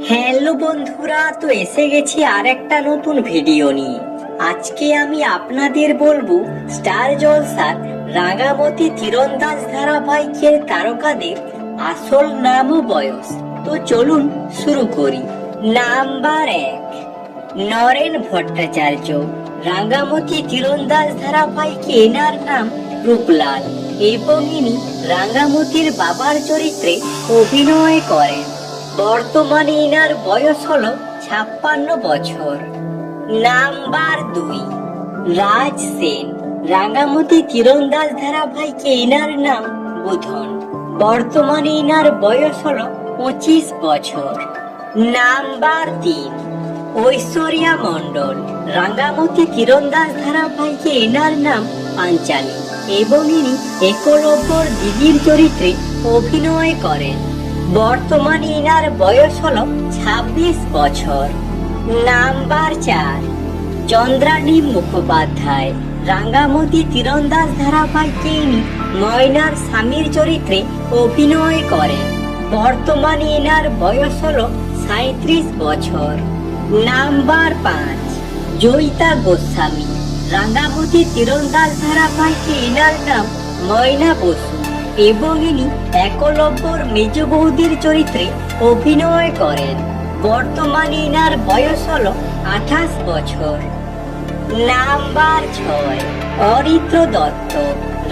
Hello বন্ধুরা, তো এসে গেছি আর একটা নতুন ভিডিও নিয়ে। আজকে আমি আপনাদের বলবো স্টার জলসার রাঙামতি তীরন্দাজ ধারাবাহিকের তারকাদের আসল নাম ও বয়স। তো চলুন শুরু করি। নাম্বার 1, নরেন ভট্টাচার্য। রাঙামতি তীরন্দাজ ধারাবাহিকে এনার নাম রূপলাল এবং ইনি রাঙামতির বাবার চরিত্রে অভিনয় করেন। বর্তমানে ইনার বয়স হলো 56 বছর। নাম্বার 2, রাজ সেন। রাঙামতি তীরন্দাজ ধারাবাহিকে ইনার নাম বুধন। বর্তমানে ইনার বয়স হলো 25 বছর। নাম্বার 3, ঐশ্বরিয়া মণ্ডল। রাঙামতি তীরন্দাজ ধারাবাহিকে এনার নাম পাঞ্চালী এবং ইনি একলব্যর দিদির চরিত্রে অভিনয় করেন। বর্তমানে ইনার বয়স হলো 26 বছর। নাম্বার 4, চন্দ্রানী মুখোপাধ্যায়। রাঙামতি তীরন্দাজ ধারাবাহিকে ইনি ময়নার স্বামীর চরিত্রে অভিনয় করেন। বর্তমানে ইনার বয়স হলো 37 বছর। নাম্বার 5, জয়িতা গোস্বামী। রাঙামতি তীরন্দাজ ধারাবাহিকে এনার নাম ময়না বসু এবং ইনি একলব্যর মেজ বৌদির চরিত্রে অভিনয় করেন। বর্তমানে ইনার বয়স হলো 28 বছর। নাম্বার 6, অরিত্র দত্ত।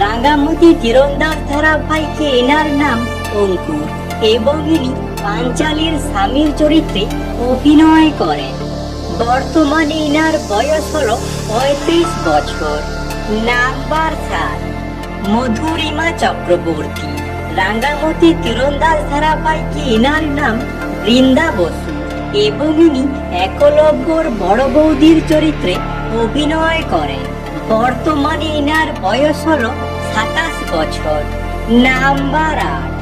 রাঙামতি তীরন্দাজ ধারাবাহিকে এনার নাম অঙ্কুর এবং ইনি পাঞ্চালীর স্বামীর চরিত্রে অভিনয় করেন। বর্তমানে ইনার বয়স হলো 35 বছর। নাম্বার 7, মধুরিমা চক্রবর্তী। রাঙামতি তীরন্দাজ ধারাবাহিকে এনার নাম বৃন্দা বসু এবং ইনি একলব্যর বড় বৌদির চরিত্রে অভিনয় করেন। বর্তমানে ইনার বয়স হলো 27 বছর। নাম্বার 8,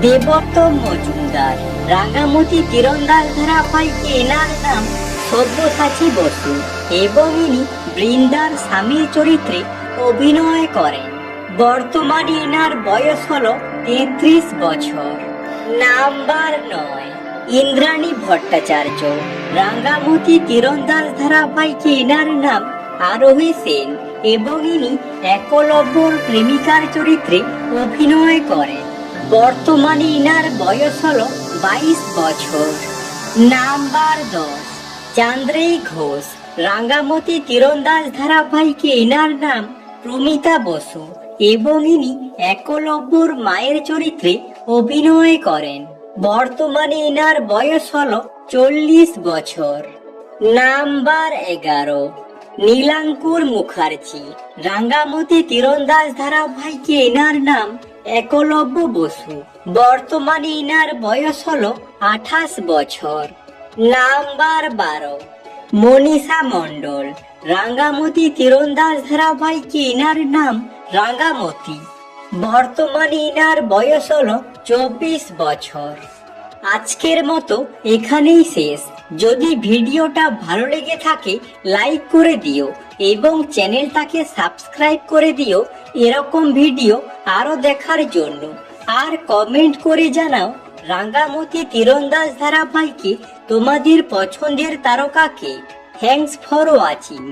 দেবোত্তম মজুমদার। রাঙামতি তীরন্দাজ ধারাবাহিকে এনার নাম সব্যসাচী বসু এবং ইনি বৃন্দার স্বামীর চরিত্রে অভিনয় করেন। বর্তমানে ইনার বয়স হলো 33 বছর। নাম্বার 9, ইন্দ্রাণী ভট্টাচার্য। রাঙামতি তীরন্দাজ ধারাবাহিকে এনার নাম আরোহী সেন এবং ইনি একলব্যর প্রেমিকার চরিত্রে অভিনয় করেন। বর্তমানে ইনার বয়স হলো 22 বছর। নাম্বার 10, চান্দ্রেই ঘোষ। রাঙামতি তীরন্দাজ ধারাবাহিকে এনার নাম প্রমিতা বসু এবং ইনি একলব্যর মায়ের চরিত্রে অভিনয় করেন। বর্তমানে ইনার বয়স হলো 40 বছর। নাম্বার 11, নীলাঙ্কুর মুখার্জি। রাঙামতি তীরন্দাজ ধারাবাহিকে এনার নাম একলব্য বসু। বর্তমানে ইনার বয়স হলো 28 বছর। নাম্বার 12, মনীষা মণ্ডল। রাঙামতি তীরন্দাজ ধারাবাহিকে ইনার নাম রাঙামতি। বর্তমানে ইনার বয়স হলো 24 বছর। আজকের মতো এখানেই শেষ। যদি ভিডিওটা ভালো লেগে থাকে লাইক করে দিও এবং চ্যানেলটাকে সাবস্ক্রাইব করে দিও এরকম ভিডিও আরো দেখার জন্য। আর কমেন্ট করে জানাও রাঙামতি তীরন্দাজ ধারাবাহিকে তোমাদের পছন্দের তারকাকে। Thanks for watching.